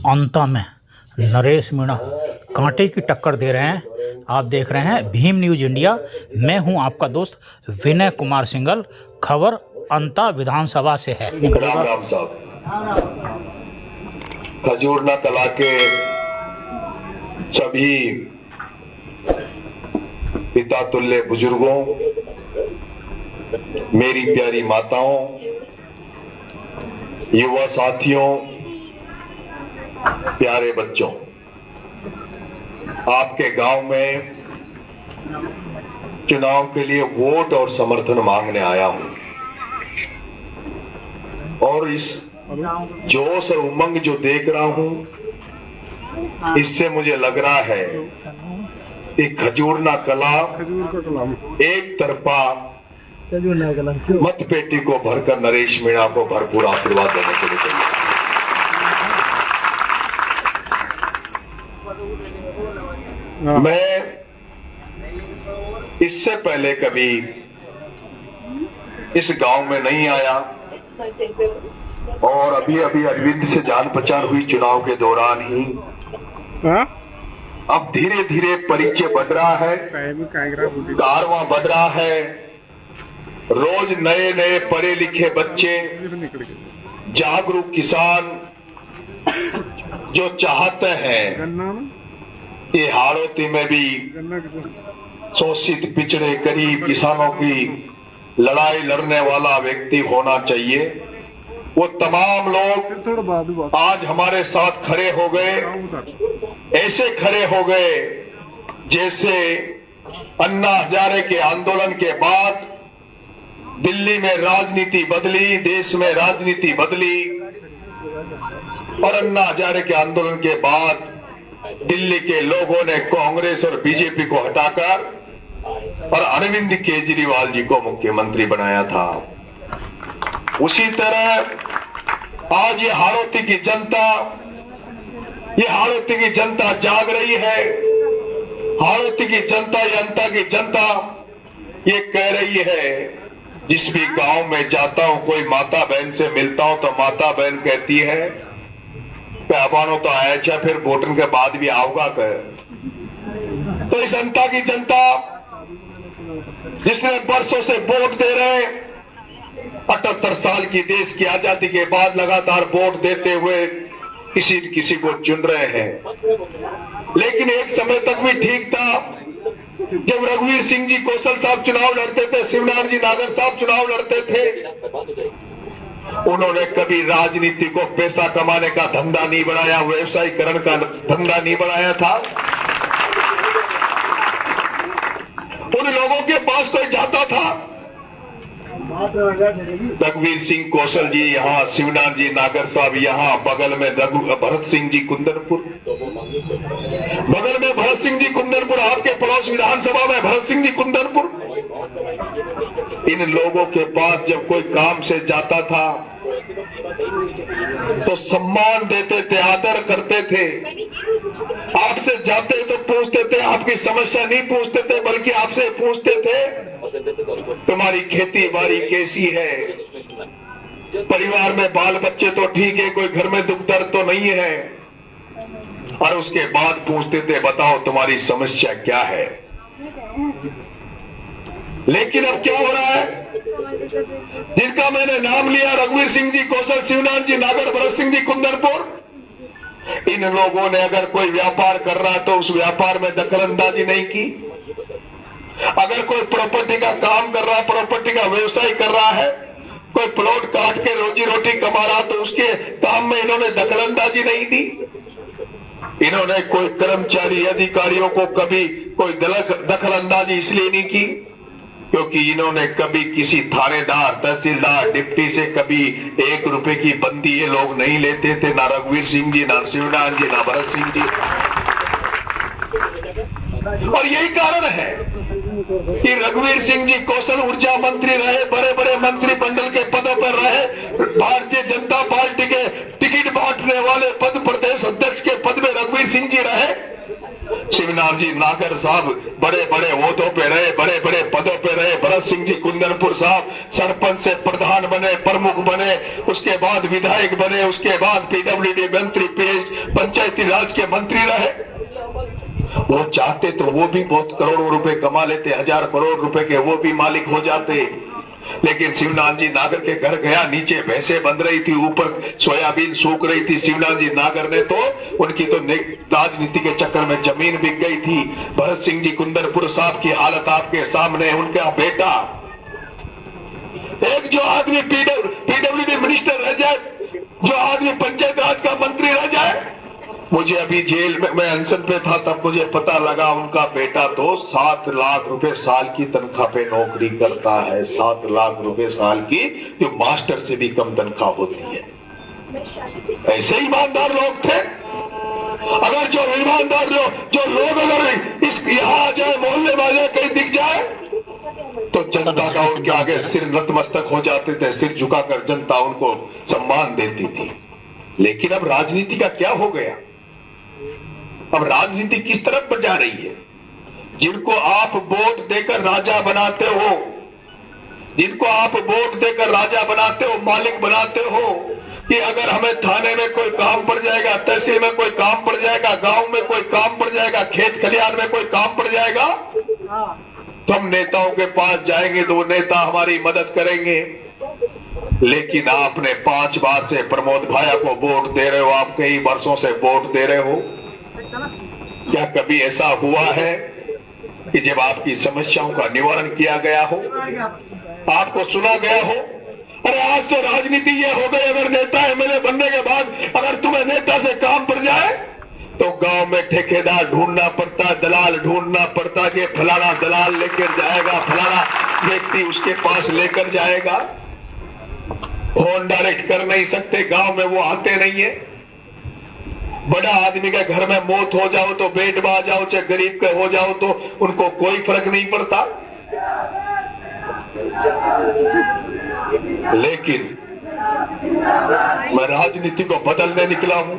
अंता में नरेश मीणा कांटे की टक्कर दे रहे हैं। आप देख रहे हैं भीम न्यूज इंडिया। मैं हूं आपका दोस्त विनय कुमार सिंघल। खबर अंता विधानसभा से है। राम राम साहब, खजूरना कला के सभी पिता तुल्य बुजुर्गों, मेरी प्यारी माताओं, युवा साथियों, प्यारे बच्चों, आपके गांव में चुनाव के लिए वोट और समर्थन मांगने आया हूं। और इस जोश और उमंग जो देख रहा हूं, इससे मुझे लग रहा है कि खजूरना कला एक तरफा मत पेटी को भरकर नरेश मीणा को भरपूर आशीर्वाद देने के लिए चाहिए। मैं इससे पहले कभी इस गांव में नहीं आया और अभी अरविंद से जान पहचान हुई चुनाव के दौरान ही। अब धीरे धीरे परिचय बढ़ रहा है, कारवां बढ़ रहा है। रोज नए नए पढ़े लिखे बच्चे, जागरूक किसान जो चाहते हैं कि हाड़ौती में भी शोषित पिछड़े गरीब किसानों की लड़ाई लड़ने वाला व्यक्ति होना चाहिए, वो तमाम लोग आज हमारे साथ खड़े हो गए। ऐसे खड़े हो गए जैसे अन्ना हजारे के आंदोलन के बाद दिल्ली में राजनीति बदली, देश में राजनीति बदली, और अन्ना हजारे के आंदोलन के बाद दिल्ली के लोगों ने कांग्रेस और बीजेपी को हटाकर और अरविंद केजरीवाल जी को मुख्यमंत्री बनाया था। उसी तरह आज ये हाड़ौती की जनता जाग रही है। हाड़ौती की जनता, अंता की जनता ये कह रही है, जिस भी गांव में जाता हूं, कोई माता बहन से मिलता हूं तो माता बहन कहती है पैबानो तो आया छे, फिर वोटन के बाद भी आओगा कह। तो इस अंता की जनता जिसने वर्षों से वोट दे रहे, 78 साल की देश की आजादी के बाद लगातार वोट देते हुए किसी किसी को चुन रहे हैं। लेकिन एक समय तक भी ठीक था जब रघुवीर सिंह जी कौशल साहब चुनाव लड़ते थे, शिवनाथ जी नागर साहब चुनाव लड़ते थे। उन्होंने कभी राजनीति को पैसा कमाने का धंधा नहीं बनाया, व्यवसायीकरण का धंधा नहीं बनाया था। उन लोगों के पास कोई जाता था, रघुवीर सिंह कौशल जी यहाँ, शिवनाथ जी नागर साहब यहाँ, बगल में भरत सिंह जी कुंदनपुर, बगल में भरत सिंह जी कुंदनपुर, आपके पड़ोस विधानसभा में भरत सिंह जी कुंदनपुर। इन लोगों के पास जब कोई काम से जाता था तो सम्मान देते थे, आदर करते थे। आपसे जाते तो पूछते थे, आपकी समस्या नहीं पूछते थे, बल्कि आपसे पूछते थे तुम्हारी खेती बाड़ी कैसी है, परिवार में बाल बच्चे तो ठीक है, कोई घर में दुख दर्द तो नहीं है। और उसके बाद पूछते थे बताओ तुम्हारी समस्या क्या है। लेकिन अब क्या हो रहा है, जिनका मैंने नाम लिया, रघुवीर सिंह जी कौशल, शिवनाथ जी नागर, भरत सिंह जी कुंदनपुर, इन लोगों ने अगर कोई व्यापार कर रहा तो उस व्यापार में दखलंदाजी नहीं की। अगर कोई प्रॉपर्टी का काम कर रहा, प्रॉपर्टी का व्यवसाय कर रहा है, कोई प्लॉट काट के रोजी रोटी कमा रहा तो उसके काम में इन्होंने दखलंदाजी नहीं दी। इन्होंने कोई कर्मचारी अधिकारियों को कभी कोई दखलंदाजी इसलिए नहीं की क्योंकि इन्होंने कभी किसी थानेदार, तहसीलदार, डिप्टी से कभी 1 रुपए की बंदी ये लोग नहीं लेते थे, ना रघुवीर सिंह जी, ना शिवनाथ जी, ना भरत सिंह जी। और यही कारण है कि रघुवीर सिंह जी कौशल ऊर्जा मंत्री रहे, बड़े बड़े मंत्रिमंडल के पदों पर रहे, भारतीय जनता पार्टी के टिकट बांटने वाले पद, प्रदेश अध्यक्ष के पद में रघुवीर सिंह जी रहे। शिवनाथ जी नागर साहब बड़े बड़े ओहदों पे रहे, बड़े बड़े पदों पे रहे। भरत सिंह जी कुंदनपुर साहब सरपंच से प्रधान बने, प्रमुख बने, उसके बाद विधायक बने, उसके बाद पीडब्ल्यूडी मंत्री, पंचायती राज के मंत्री रहे। वो चाहते तो वो भी बहुत करोड़ों रुपए कमा लेते, 1000 करोड़ रुपए के वो भी मालिक हो जाते। लेकिन शिवनाथ जी नागर के घर गया, नीचे भैंसे बंध रही थी, ऊपर सोयाबीन सूख रही थी। शिवनाथ जी नागर ने तो उनकी तो राजनीति के चक्कर में जमीन बिक गई थी। भरत सिंह जी कुंदनपुर साहब की हालत आपके सामने। उनका बेटा, एक जो आदमी पीडब्ल्यूडी मिनिस्टर रह जाए, जो आदमी पंचायत राज का मंत्री रह जाए। मुझे अभी जेल में, मैं अनशन पे था, तब मुझे पता लगा उनका बेटा तो 7 लाख रुपए साल की तनख्वाह पे नौकरी करता है। 7 लाख रुपए साल की, जो मास्टर से भी कम तनख्वाह होती है। ऐसे ईमानदार लोग थे। अगर जो ईमानदार जो लोग अगर इस यहाँ आ जाए, मोहल्ले में आ जाए, कहीं दिख जाए, तो जनता का उनके आगे सिर नतमस्तक हो जाते थे। सिर झुकाकर जनता उनको सम्मान देती थी। लेकिन अब राजनीति का क्या हो गया? अब राजनीति किस तरफ पर जा रही है? जिनको आप वोट देकर राजा बनाते हो, जिनको आप वोट देकर राजा बनाते हो, मालिक बनाते हो, कि अगर हमें थाने में कोई काम पड़ जाएगा, तहसील में कोई काम पड़ जाएगा, गांव में कोई काम पड़ जाएगा, खेत खलिहान में कोई काम पड़ जाएगा, तो हम नेताओं के पास जाएंगे तो वो नेता हमारी मदद करेंगे। लेकिन आपने 5 बार से प्रमोद भाया को वोट दे रहे हो, आप कई वर्षों से वोट दे रहे हो। क्या कभी ऐसा हुआ है कि जब आपकी समस्याओं का निवारण किया गया हो, आपको सुना गया हो? अरे आज तो राजनीति ये हो गई, अगर नेता एमएलए बनने के बाद अगर तुम्हें नेता से काम पड़ जाए तो गांव में ठेकेदार ढूंढना पड़ता, दलाल ढूंढना पड़ता कि फलाना दलाल लेकर जाएगा, फलाना व्यक्ति उसके पास लेकर जाएगा। फोन डायरेक्ट कर नहीं सकते, गांव में वो आते नहीं है। बड़ा आदमी के घर में मौत हो जाओ तो बेड में आ जाओ, चाहे गरीब के हो जाओ तो उनको कोई फर्क नहीं पड़ता। लेकिन मैं राजनीति को बदलने निकला हूं।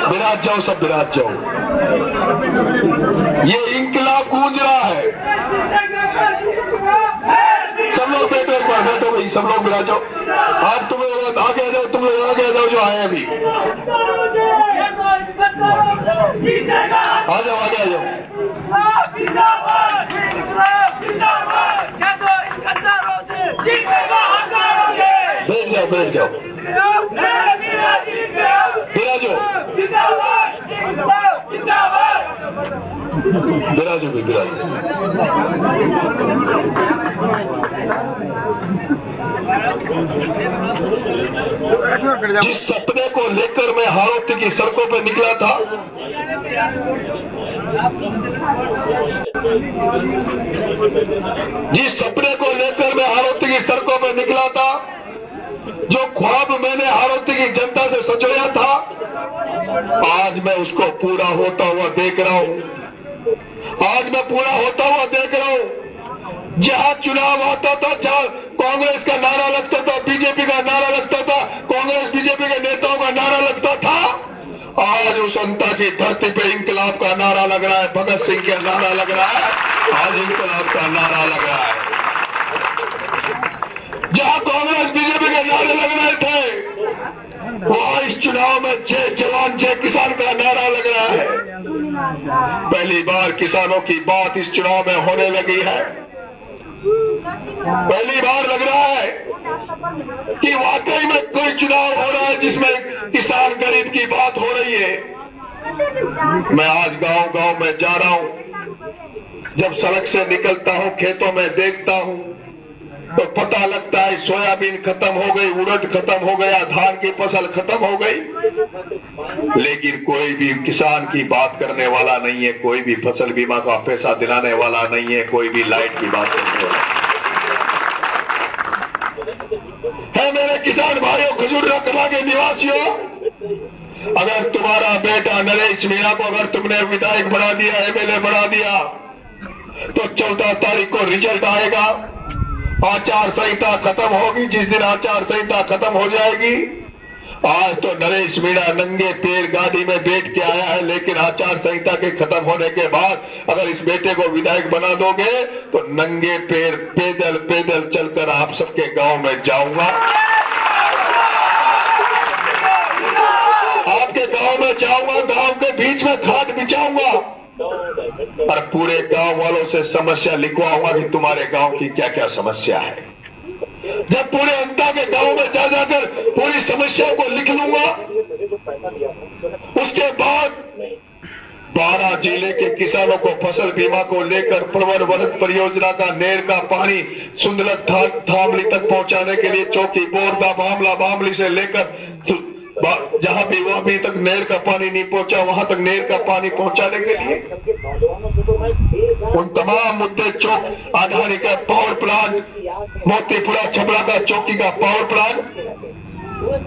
विराज जाओ, सब विराज जाओ। ये इंकलाब गूंज रहा है। सब लोग बैठो, एक बार बैठो भाई, सब लोग विराज जाओ। आप तुम लोग आगे आ जाओ, तुम लोग आगे आ जाओ जो आए अभी। आ जाओ, आगे आ जाओ। बैठ जाओ, बैठ जाओ, विराजो, विराजो भी, विराजो। जिस सपने को लेकर मैं हाड़ौती की सड़कों पर निकला था, जिस सपने को लेकर मैं हाड़ौती की सड़कों पर निकला था, जो ख्वाब मैंने हाड़ौती की जनता से सजोया था, आज मैं उसको पूरा होता हुआ देख रहा हूं। आज मैं पूरा होता हुआ देख रहा हूं। जहां चुनाव आता था, जहां कांग्रेस का नारा लगता था, बीजेपी का नारा लगता था, कांग्रेस बीजेपी के नेताओं का नारा लगता था, आज उस जनता की धरती पे इंकलाब का नारा लग रहा है, भगत सिंह का नारा लग रहा है, आज इंकलाब का नारा लग रहा है। जहां कांग्रेस बीजेपी के नारे लग रहे थे, वहां इस चुनाव में 6 जवान 6 किसान का नारा लग रहा है। पहली बार किसानों की बात इस चुनाव में होने लगी है। पहली बार लग रहा है कि वाकई में कोई चुनाव हो रहा है जिसमें किसान गरीब की बात हो रही है। मैं आज गांव-गांव में जा रहा हूं। जब सड़क से निकलता हूं, खेतों में देखता हूं, तो पता लगता है सोयाबीन खत्म हो गई, उड़द खत्म हो गया, धान की फसल खत्म हो गई। लेकिन कोई भी किसान की बात करने वाला नहीं है, कोई भी फसल बीमा का पैसा दिलाने वाला नहीं है, कोई भी लाइट की बात करने वाला है। मेरे किसान भाइयों, खजूर कला के निवासियों, अगर तुम्हारा बेटा नरेश मीणा को अगर तुमने विधायक बना दिया, एमएलए बना दिया, तो 14 तारीख को रिजल्ट आएगा, आचार संहिता खत्म होगी। जिस दिन आचार संहिता खत्म हो जाएगी, आज तो नरेश मीणा नंगे पैर गाड़ी में बैठ के आया है, लेकिन आचार संहिता के खत्म होने के बाद अगर इस बेटे को विधायक बना दोगे तो नंगे पैर पैदल पैदल चलकर आप सबके गांव में जाऊंगा, आपके गांव में जाऊंगा, गांव के बीच में खाट बिछाऊंगा और पूरे गांव वालों से समस्या लिखवाऊंगा कि तुम्हारे गांव की क्या क्या समस्या है। जब पूरे अंता के गांव में जा जाकर पूरी समस्या को लिख लूंगा, उसके बाद 12 जिले के किसानों को फसल बीमा को लेकर प्रवर वसत परियोजना का नहर का पानी सुंदलक थामली तक पहुंचाने के लिए चौकी बोरदा मामला मामली से लेकर जहां भी वहां भी तक नहर का पानी नहीं पहुंचा, वहां तक नहर का पानी पहुंचाने के लिए उन तमाम मुद्दे, चौक आधारी का पावर प्लांट, मोतीपुरा छबड़ा का चौकी का पावर प्लांट,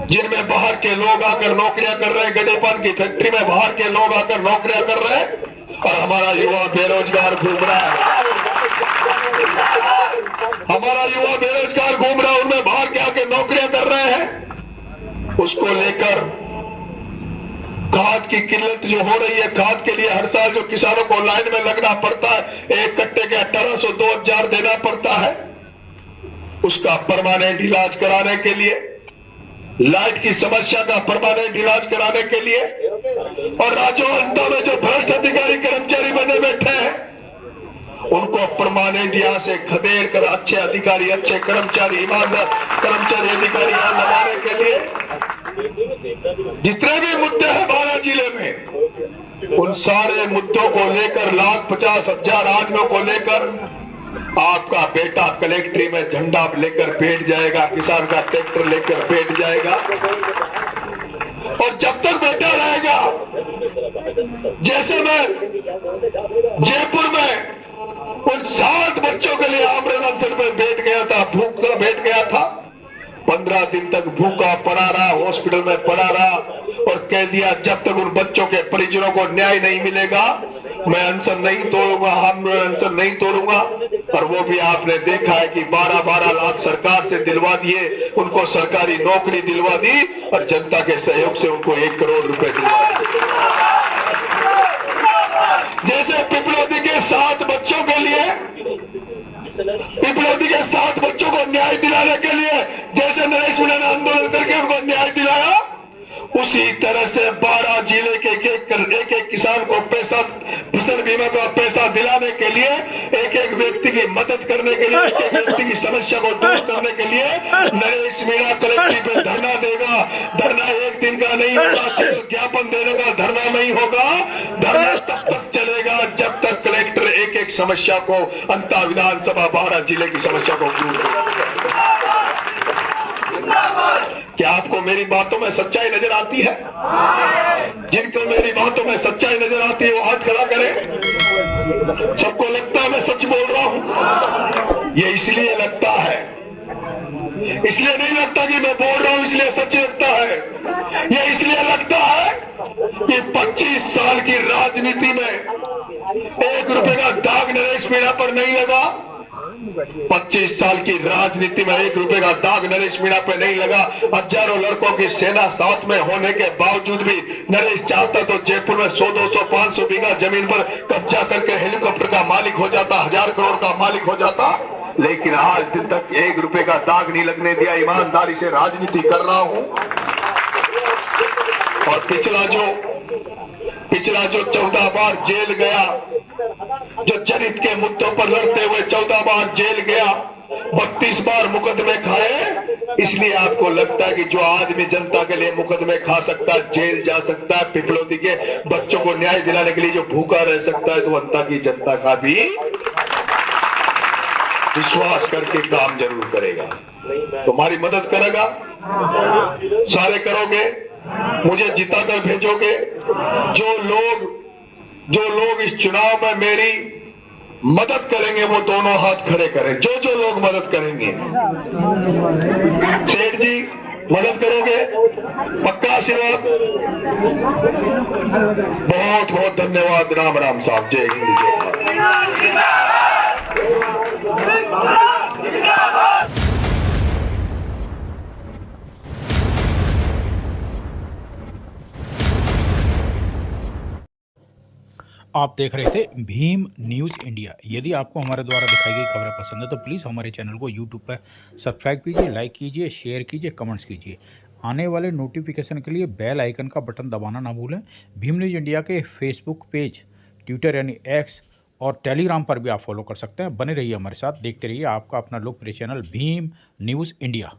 जिनमें बाहर के लोग आकर नौकरियां कर रहे हैं, गडेपान की फैक्ट्री में बाहर के लोग आकर नौकरियां कर रहे हैं और हमारा युवा बेरोजगार घूम रहा है, हमारा युवा बेरोजगार घूम रहा है, उनमें बाहर के आके नौकरियां कर रहे हैं। उसको लेकर खाद की किल्लत जो हो रही है, खाद के लिए हर साल जो किसानों को लाइन में लगना पड़ता है, एक कट्टे के 1800 2000 देना पड़ता है, उसका परमानेंट इलाज कराने के लिए, लाइट की समस्या का परमानेंट इलाज कराने के लिए, और राज्यों अंता में जो भ्रष्ट अधिकारी कर्मचारी बने बैठे हैं उनको परमानेंट यहां से खदेड़ कर अच्छे अधिकारी, अच्छे कर्मचारी, ईमानदार कर्मचारी अधिकारी यहां लगाने के लिए जितने भी मुद्दे हैं 12 जिले में, उन सारे मुद्दों को लेकर 1,50,000 आदमियों को लेकर आपका बेटा कलेक्ट्री में झंडा लेकर बैठ जाएगा, किसान का ट्रैक्टर लेकर बैठ जाएगा। और जब तक बैठा रहेगा, जैसे मैं जयपुर में उन 7 बच्चों के लिए आमरण अनशन में बैठ गया था, भूखा बैठ गया था, 15 दिन तक भूखा पड़ा रहा, हॉस्पिटल में पड़ा रहा और कह दिया जब तक उन बच्चों के परिजनों को न्याय नहीं मिलेगा मैं अनशन नहीं तोड़ूंगा, हम अनशन नहीं तोड़ूंगा। और वो भी आपने देखा है कि 12-12 लाख सरकार से दिलवा दिए, उनको सरकारी नौकरी दिलवा दी और जनता के सहयोग से उनको 1 करोड़ रुपए दिलवा दिए। जैसे पिपलोदी के 7 बच्चों के लिए, पिपलोदी के 7 बच्चों को न्याय दिलाने के लिए जैसे नरेश मीणा ने आंदोलन करके उनको न्याय दिलाया, उसी तरह से 12 जिले के एक किसान को पैसा, फसल बीमा का पैसा दिलाने के लिए, एक व्यक्ति की मदद करने के लिए, एक व्यक्ति की समस्या को दूर करने के लिए नरेश मीणा कलेक्ट्री पे धरना देगा। धरना 1 दिन का नहीं होगा, ज्ञापन देने का धरना नहीं होगा, धरना तब तक चलेगा जब तक कलेक्टर एक समस्या को, अंता विधानसभा 12 जिले की समस्या को दूर करेगा। क्या आपको मेरी बातों में सच्चाई नजर आती है? जिनको मेरी बातों में सच्चाई नजर आती है वो हाथ खड़ा करें। सबको लगता है मैं सच बोल रहा हूं? ये इसलिए लगता है, इसलिए नहीं लगता कि मैं बोल रहा हूं इसलिए सच लगता है, ये इसलिए लगता है कि 25 साल की राजनीति में 1 रुपए का दाग नरेश मीणा पर नहीं लगा। 25 साल की राजनीति में 1 रुपए का दाग नरेश मीणा पे नहीं लगा। हजारों लड़कों की सेना साथ में होने के बावजूद भी नरेश चाहता तो जयपुर में 100, 200, 500 बीघा जमीन पर कब्जा करके हेलीकॉप्टर का मालिक हो जाता, 1000 करोड़ का मालिक हो जाता, लेकिन आज दिन तक 1 रुपए का दाग नहीं लगने दिया। ईमानदारी से राजनीति कर रहा हूं। और पिछला जो 14 बार जेल गया, जो जनहित के मुद्दों पर लड़ते हुए 14 बार जेल गया, 32 बार मुकदमे खाए, इसलिए आपको लगता है कि जो आदमी जनता के लिए मुकदमे खा सकता है, जेल जा सकता है, पिपलोदी के बच्चों को न्याय दिलाने के लिए जो भूखा रह सकता है, तो अंता की जनता का भी विश्वास करके काम जरूर करेगा, तुम्हारी मदद करेगा। सारे करोगे, मुझे जिताकर भेजोगे। जो लोग इस चुनाव में मेरी मदद करेंगे वो दोनों हाथ खड़े करें। जो लोग मदद करेंगे, सेठ जी मदद करोगे? पक्का सेवक? बहुत बहुत धन्यवाद। राम राम साहब। जय हिंद जय भारत। आप देख रहे थे भीम न्यूज़ इंडिया। यदि आपको हमारे द्वारा दिखाई गई खबरें पसंद है तो प्लीज़ हमारे चैनल को यूट्यूब पर सब्सक्राइब कीजिए, लाइक कीजिए, शेयर कीजिए, कमेंट्स कीजिए। आने वाले नोटिफिकेशन के लिए बेल आइकन का बटन दबाना ना भूलें। भीम न्यूज़ इंडिया के फेसबुक पेज, ट्विटर यानी एक्स और टेलीग्राम पर भी आप फॉलो कर सकते हैं। बने रहिए हमारे साथ, देखते रहिए आपका अपना लोकप्रिय चैनल भीम न्यूज़ इंडिया।